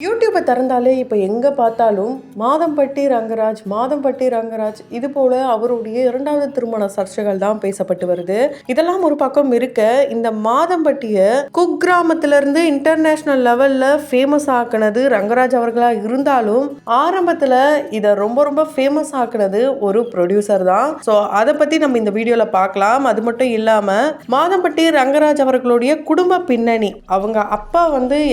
யூடியூப்பை திறந்தாலே இப்போ எங்கே பார்த்தாலும் மாதம்பட்டி ரங்கராஜ் இது போல் அவருடைய இரண்டாவது திருமண சர்ச்சைகள் தான் பேசப்பட்டு வருது. இதெல்லாம் ஒரு பக்கம் இருக்க, இந்த மாதம்பட்டியை குக்கிராமத்திலிருந்து இன்டர்நேஷ்னல் லெவலில் ஃபேமஸ் ஆக்குனது ரங்கராஜ் அவர்களாக இருந்தாலும் ஆரம்பத்தில் இதை ரொம்ப ரொம்ப ஃபேமஸ் ஆக்குனது ஒரு ப்ரொடியூசர் தான். ஸோ அதை பற்றி நம்ம இந்த வீடியோவில் பார்க்கலாம். அது மட்டும் இல்லாமல் மாதம்பட்டி ரங்கராஜ் அவர்களுடைய குடும்ப பின்னணி, அவங்க அப்பா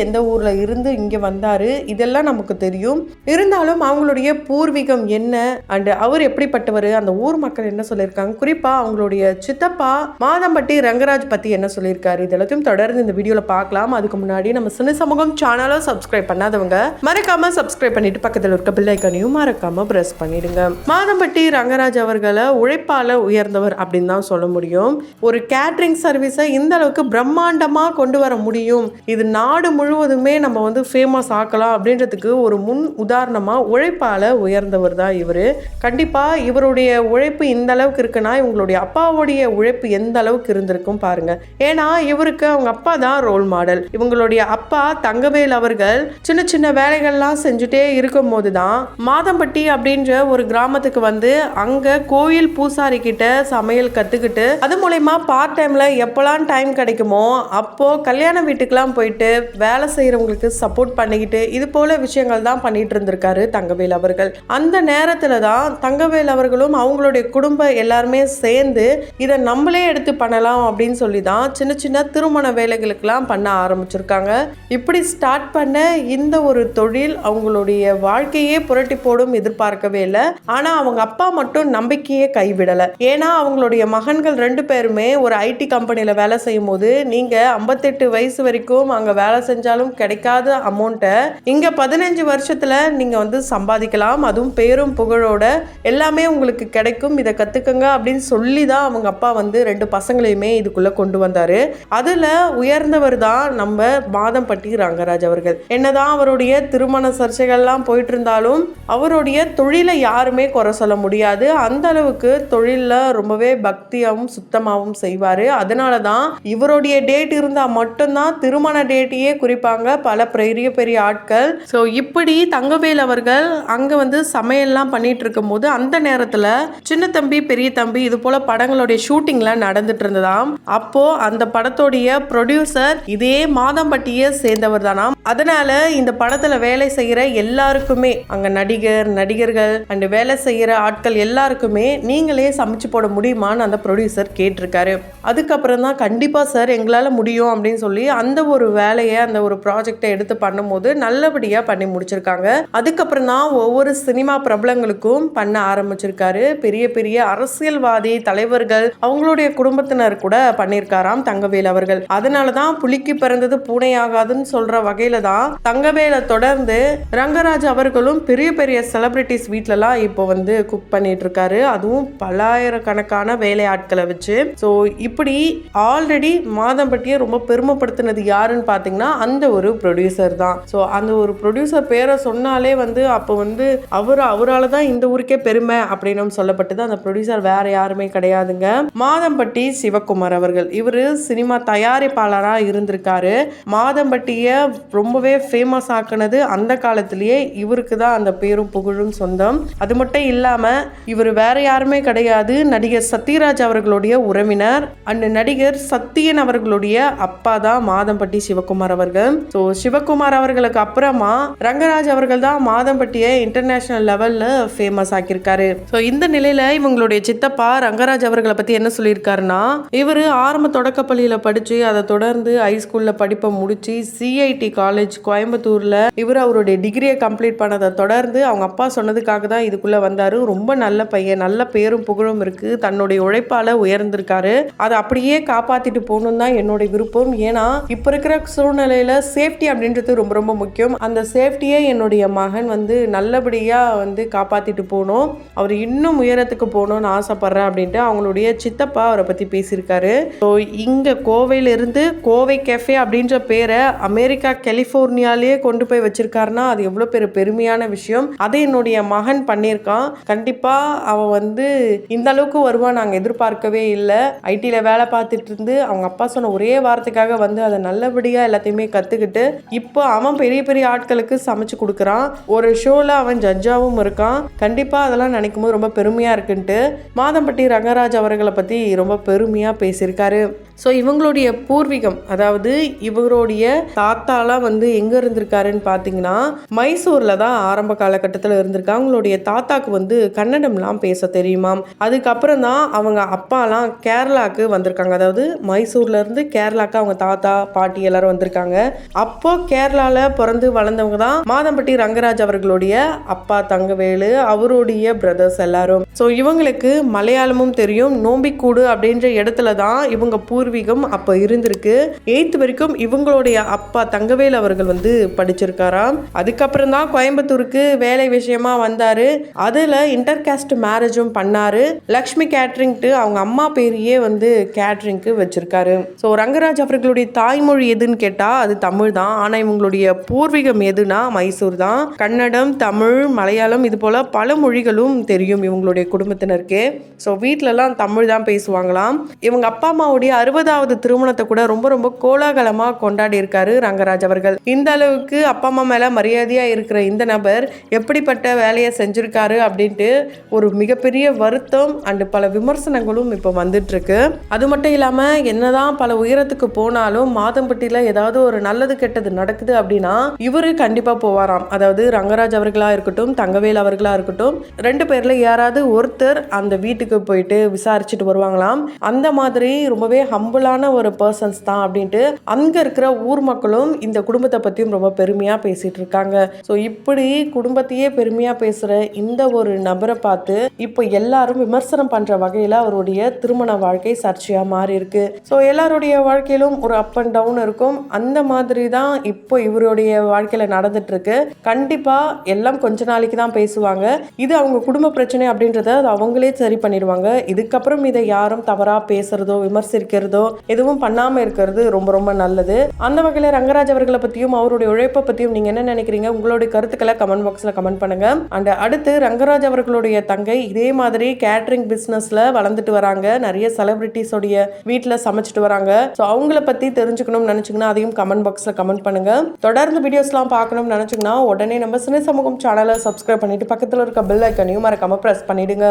எந்த ஊரில் இருந்து இங்கே வந்தார், இதெல்லாம் நமக்கு தெரியும். இருந்தாலும் அவங்களுடைய பூர்வீகம் என்ன அண்ட் அவர் எப்படிப்பட்டவர், அந்த ஊர் மக்கள் என்ன சொல்லியிருக்காங்க, குறிப்பா அவங்களுடைய சித்தப்பா மாதம்பட்டி ரங்கராஜ் பத்தி என்ன சொல்லியிருக்காரு, இதெல்லாத்தையும் தொடர்ந்து இந்த வீடியோல பார்க்கலாம். அதுக்கு முன்னாடி நம்ம சினி சமூகம் சேனலை சப்ஸ்கிரைப் பண்ணாதவங்க மறக்காம சப்ஸ்கிரைப் பண்ணிட்டு பக்கத்தில் இருக்க பெல் ஐகானையும் மறக்காம பிரஸ் பண்ணிடுங்க. மாதம்பட்டி ரங்கராஜ் அவர்களை உழைப்பால உயர்ந்தவர் அப்படின்னு தான் சொல்ல முடியும். ஒரு கேட்டரிங் சர்வீஸை இந்த அளவுக்கு பிரம்மாண்டமா கொண்டு வர முடியும், இது நாடு முழுவதுமே நம்ம ஃபேமஸ் ஆக்கலாம் அப்படின்றதுக்கு ஒரு முன் உதாரணமா உழைப்பால உயர்ந்தவர் தான் இவரு. கண்டிப்பா இவருடைய உழைப்பு இந்த அளவுக்கு இருக்குன்னா இவங்களுடைய அப்பாவுடைய உழைப்பு எந்த அளவுக்கு இருந்திருக்கும் பாருங்க. ஏன்னா இவருக்கு அவங்க அப்பா தான் ரோல் மாடல். இவங்களுடைய அப்பா தங்கவேல் அவர்கள் சின்ன சின்ன வேலைகள்லாம் செஞ்சுட்டே இருக்கும் போதுதான் மாதம்பட்டி அப்படின்ற ஒரு கிராமத்துக்கு அங்க கோயில் பூசாரி கிட்ட சமையல் கத்துக்கிட்டு அது மூலயமா பார்ட் டைம்ல எப்பெல்லாம் டைம் கிடைக்குமோ அப்போ கல்யாண வீட்டுக்கெல்லாம் போயிட்டு வேலை செய்யறவங்களுக்கு சப்போர்ட் பண்ணிக்கிட்டு இது போல விஷயங்கள் தான் பண்ணிட்டு இருந்திருக்காரு தங்கவேல் அவர்கள். அந்த நேரத்துல தான் தங்கவேல் அவர்களும் அவங்களுடைய குடும்பம் எல்லாருமே சேர்ந்து இதை நம்மளே எடுத்து பண்ணலாம் அப்படின்னு சொல்லி தான் சின்ன சின்ன திருமண வேலைகளுக்கெல்லாம் பண்ண ஆரம்பிச்சிருக்காங்க. இப்படி ஸ்டார்ட் பண்ண இந்த ஒரு தொழில் அவங்களுடைய வாழ்க்கையே புரட்டி போடும் எதிர்பார்க்கவே இல்லை. ஆனா அவங்க அப்பா மட்டும் நம்பிக்கையே கைவிடலை. ஏன்னா அவங்களுடைய மகன்கள் 2 பேருமே ஒரு ஐடி கம்பெனியில வேலை செய்யும் போது நீங்க 58 வயசு வரைக்கும் அங்க வேலை செஞ்சாலும் கிடைக்காத அமௌண்ட்டை இங்க 15 வருஷத்துல நீங்க சம்பாதிக்கலாம், அதுவும் பேரும் புகழோட எல்லாமே உங்களுக்கு கிடைக்கும், இதை கத்துக்கங்க அப்படின்னு சொல்லி தான் அவங்க அப்பா 2 பசங்களையுமே இதுக்குள்ள கொண்டு வந்தாரு. அதுல உயர்ந்தவர் தான் நம்ம மாதம்பட்டி ரங்கராஜ் அவர்கள். என்னதான் அவருடைய திருமண சர்ச்சைகள்லாம் போயிட்டு இருந்தாலும் அவருடைய தொழிலை யாருமே குறை சொல்ல முடியாது. அந்த அளவுக்கு தொழில ரொம்பவே பக்தியாகவும் சுத்தமாகவும் செய்வாரு. அதனாலதான் இவருடைய டேட் இருந்தா மட்டும்தான் திருமண டேட்டையே குறிப்பாங்க பல பெரிய பெரிய ஆட்கள். ஸோ இப்படி தங்கவேல் அவர்கள் அங்கே சமையல்லாம் பண்ணிட்டு இருக்கும் போது அந்த நேரத்தில் சின்ன தம்பி பெரிய தம்பி இது போல படங்களுடைய ஷூட்டிங்லாம் நடந்துட்டு இருந்ததாம். அப்போ அந்த படத்தோடைய ப்ரொடியூசர் இதே மாதம்பட்டியை சேர்ந்தவர் தானாம். அதனால இந்த படத்துல வேலை செய்யற எல்லாருக்குமே அங்க நடிகர்கள் அண்ட் வேலை செய்யற ஆட்கள் எல்லாருக்குமே நீங்களே சமைச்சு போட முடியுமான்னு அந்த ப்ரொடியூசர் கேட்டிருக்காரு. அதுக்கப்புறம் தான் கண்டிப்பா சார் எங்களால முடியும் அப்படின்னு சொல்லி அந்த ஒரு வேலையை அந்த ஒரு ப்ராஜெக்டை எடுத்து பண்ணும்போது நல்லபடியா பண்ணி முடிச்சிருக்காங்க. அதுக்கப்புறம் தான் ஒவ்வொரு சினிமா பிரபலங்களுக்கும் பண்ண ஆரம்பிச்சிருக்காரு. பெரிய பெரிய அரசியல்வாதி தலைவர்கள் அவங்களுடைய குடும்பத்தினர் கூட பண்ணியிருக்காராம் தங்கவேல் அவர்கள். அதனாலதான் புலிக்கு பிறந்தது பூனை ஆகாதுன்னு சொல்ற வகையில தான் தங்கவேலை தொடர்ந்து ரங்கராஜ் அவர்களும் பெரிய பெரிய செலிபிரிட்டிஸ் வீட்லலாம் இப்போ குக் பண்ணிட்டு இருக்காரு. அதுவும் பல்லாயிரக்கணக்கான வேலையாட்களை வச்சு. ஸோ இப்படி ஆல்ரெடி மாதம்பட்டியை ரொம்ப பெருமைப்படுத்தினது யாருன்னு பார்த்தீங்கன்னா அந்த ஒரு ப்ரொடியூசர் தான். ஸோ அந்த ஒரு ப்ரொடியூசர் பேரை சொன்னாலே அப்போ அவரால் தான் இந்த ஊருக்கே பெருமை அப்படின்னு சொல்லப்பட்டது. அந்த ப்ரொடியூசர் வேற யாருமே கிடையாதுங்க, மாதம்பட்டி சிவகுமார் அவர்கள். இவரு சினிமா தயாரிப்பாளராக இருந்திருக்காரு. மாதம்பட்டியை ரொம்பவே ஃபேமஸ் ஆக்குனது அந்த காலத்திலேயே இவருக்கு தான் அந்த பேரும் புகழும் சொந்தம். அது மட்டும் இல்லாம இவர் வேற யாருமே கிடையாது, நடிகர் சத்யராஜ் அவர்களுடைய உறவினர் அண்ட் நடிகர் சத்யன் அவர்களுடைய அப்பா தான் மாதம்பட்டி சிவகுமார் அவர்கள். ஸோ சிவகுமார் அவர்களுக்கு அப்புறமா ரங்கராஜ் அவர்கள் தான் மாதம்பட்டியை இன்டர்நேஷனல் லெவல்ல ஃபேமஸ் ஆக்கியிருக்காரு. ஸோ இந்த நிலையில இவங்களுடைய சித்தப்பா ரங்கராஜ் அவர்களை பத்தி என்ன சொல்லியிருக்காருன்னா, இவர் ஆரம்ப தொடக்கப்பள்ளியில படிச்சு அதை தொடர்ந்து ஹைஸ்கூல்ல படிப்பை முடிச்சு சிஐடி காலேஜ் கோயம்புத்தூர்ல இவர் அவருடைய டிகிரியை கம்ப்ளீட் பண்ணதை தொடர்ந்து அவங்க அப்பா சொன்னதுக்காக தான் இதுக்குள்ள வந்தாரு. ரொம்ப நல்ல பையன், நல்ல பேரும் புகழும் இருக்கு, தன்னுடைய உழைப்பால உயர்ந்திருக்காரு, அதை அப்படியே காப்பாத்திட்டு போகணும் தான் என்னுடைய விருப்பம். ஏன்னா இப்ப இருக்கிற சூழ்நிலையில சேஃப்டி அப்படின்றது ரொம்ப ரொம்ப முக்கியம். அந்த சேஃப்டியை என்னுடைய மகன் நல்லபடியா காப்பாத்திட்டு போகணும், அவர் இன்னும் உயரத்துக்கு போகணும்னு ஆசைப்படுறேன் அப்படின்ட்டு அவங்களுடைய சித்தப்பா அவரை பத்தி பேசியிருக்காரு. ஸோ இங்க கோவையில இருந்து கோவை கேஃபே அப்படின்ற பேரை அமெரிக்கா கலிபோர்னியாலேயே கொண்டு போய் வச்சிருக்காருன்னா அது எவ்வளவு பெருமையான விஷயம். அதை என்னுடைய மகன் பண்ணியிருக்கான். கண்டிப்பா அவன் இந்த அளவுக்கு வருவான் நாங்கள் எதிர்பார்க்கவே இல்லை. ஐடியில வேலை பார்த்துட்டு இருந்து அவங்க அப்பா சொன்ன ஒரே வார்த்தைக்காக அதை நல்லபடியா எல்லாத்தையுமே கத்துக்கிட்டு இப்போ அவன் பெரிய பெரிய பெரிய ஆட்களுக்கு சமைச்சு கொடுக்குறான். ஒரு ஷோல அவன் ஜட்ஜாவும் இருக்கான். கண்டிப்பா அதெல்லாம் நினைக்கும் போது ரொம்ப பெருமையா இருக்குன்ட்டு மாதம்பட்டி ரங்கராஜ் அவர்களை பத்தி ரொம்ப பெருமையா பேசியிருக்காரு. ஸோ இவங்களுடைய பூர்வீகம், அதாவது இவருடைய தாத்தாலாம் எங்க இருந்திருக்காருன்னு பார்த்தீங்கன்னா மைசூர்ல தான் ஆரம்ப காலகட்டத்தில் இருந்திருக்காங்க. அவங்களுடைய தாத்தாக்கு கன்னடம்லாம் பேச தெரியுமாம். அதுக்கப்புறம் தான் அவங்க அப்பாலாம் கேரளாவுக்கு வந்திருக்காங்க. அதாவது மைசூர்ல இருந்து கேரளாவுக்கு அவங்க தாத்தா பாட்டி எல்லாரும் வந்திருக்காங்க. அப்போ கேரளால பிறந்து வளர்ந்தவங்க தான் மாதம்பட்டி ரங்கராஜ் அவர்களுடைய அப்பா தங்கவேலு, அவருடைய பிரதர்ஸ் எல்லாரும். ஸோ இவங்களுக்கு மலையாளமும் தெரியும். நோம்பிக்கூடு அப்படின்ற இடத்துல தான் இவங்க பூர்வீகம் அப்போ இருந்திருக்கு. 8th வரைக்கும் இவங்களுடைய அப்பா தங்கவேல் அவர்கள் படிச்சிருக்காராம். அதுக்கப்புறம் தான் கோயம்புத்தூருக்கு வேலை விஷயமா வந்தாரு. அதுல இன்டர் காஸ்ட் மேரேஜும் பண்ணாரு. லக்ஷ்மி கேட்ரிங்ட்டு அவங்க அம்மா பேரையே கேட்ரிங்க்கு வச்சிருக்காரு. ஸோ ரங்கராஜ் அவர்களுடைய தாய்மொழி எதுன்னு கேட்டா அது தமிழ் தான். ஆனா இவங்களுடைய பூர்வீகம் எதுனா மைசூர் தான். கன்னடம், தமிழ், மலையாளம் இது போல பல மொழிகளும் தெரியும் இவங்களுடைய குடும்பத்தினருக்கு. ஸோ வீட்டிலலாம் தமிழ் தான் பேசுவாங்களாம். இவங்க அப்பா அம்மாவுடைய 60வது திருமணத்தை கூட ரொம்ப ரொம்ப கோலாகலமா கொண்டாடி இருக்காரு ரங்கராஜ் அவர்கள். இந்த அளவுக்கு அப்பா அம்மா மேல மரியாதையா இருக்கிற இந்த நபர் எப்படிப்பட்ட வேலையை செஞ்சிருக்காரு அப்படின்ட்டு ஒரு மிகப்பெரிய வருத்தம் அண்ட் பல விமர்சனங்களும் இப்போ வந்துட்டு இருக்கு. அது மட்டும் இல்லாம என்னதான் பல உயரத்துக்கு போனாலும் மாதம்பட்டியில ஏதாவது ஒரு நல்லது கெட்டது நடக்குது அப்படின்னா இவரு கண்டிப்பா போவாராம். அதாவது ரங்கராஜ் அவர்களா இருக்கட்டும், தங்கவேல் அவர்களா இருக்கட்டும், 2 பேர்ல யாராவது ஒருத்தர் அந்த வீட்டுக்கு போயிட்டு விசாரிச்சுட்டு வருவாங்களாம். அந்த மாதிரி ரொம்பவே ஹம்பிளான ஒரு பர்சன்ஸ் தான் அப்படின்ட்டு அங்க இருக்கிற ஊர் மக்களும் இந்த குடும்பத்தை பத்தியும் ரொம்ப பெருமையா பேசிட்டு இருக்காங்க. ஸோ இப்படி குடும்பத்தையே பெருமையா பேசுற இந்த ஒரு நபரை பார்த்து இப்போ எல்லாரும் விமர்சனம் பண்ற வகையில அவருடைய திருமண வாழ்க்கை சர்ச்சையா மாறி இருக்கு. ஸோ எல்லாருடைய வாழ்க்கையிலும் ஒரு அப் அண்ட் டவுன் இருக்கும். அந்த மாதிரி தான் இப்போ இவருடைய வாழ்க்கையில நடந்துட்டு இருக்கு. கண்டிப்பா எல்லாம் கொஞ்ச நாளைக்கு தான் பேசுவாங்க. இது அவங்க குடும்ப பிரச்சனை அப்படின்றத அவங்களே சரி பண்ணிடுவாங்க. இதுக்கப்புறம் இதை யாரும் தவறா பேசுறதோ விமர்சிக்கிறதோ எதுவும் பண்ணாம இருக்கிறது ரொம்ப ரொம்ப நல்லது. அந்த வகையில ரங்கராஜ் அவர்களை பத்தியும் அவருடைய உழைப்பை பத்தியும் நீங்க என்ன நினைக்கிறீங்க? உங்களுடைய கருத்துக்களை கமெண்ட் பாக்ஸ்ல கமெண்ட் பண்ணுங்க. அண்ட் அடுத்து ரங்கராஜ் அவர்களுடைய தங்கை இதே மாதிரி கேட்டரிங் பிசினஸ்ல வளர்ந்துட்டு வராங்க. நிறைய செலிபிரிட்டிஸோடைய வீட்டுல சமைச்சிட்டு வராங்க. ஸோ அவங்கள பத்தி தெரிஞ்சுக்கணும்னு நினைச்சீங்கன்னா அதையும் கமெண்ட் பாக்ஸ்ல கமெண்ட் பண்ணுங்க. தொடர்ந்து வீடியோஸ்லாம் பார்க்கணும்னு நினைச்சீங்கன்னா உடனே நம்ம சினி சமூகம் சேனலை சப்ஸ்கிரைப் பண்ணிட்டு பக்கத்துல இருக்க பெல் ஐக்கனையும் மறக்காம பிரஸ் பண்ணிடுங்க.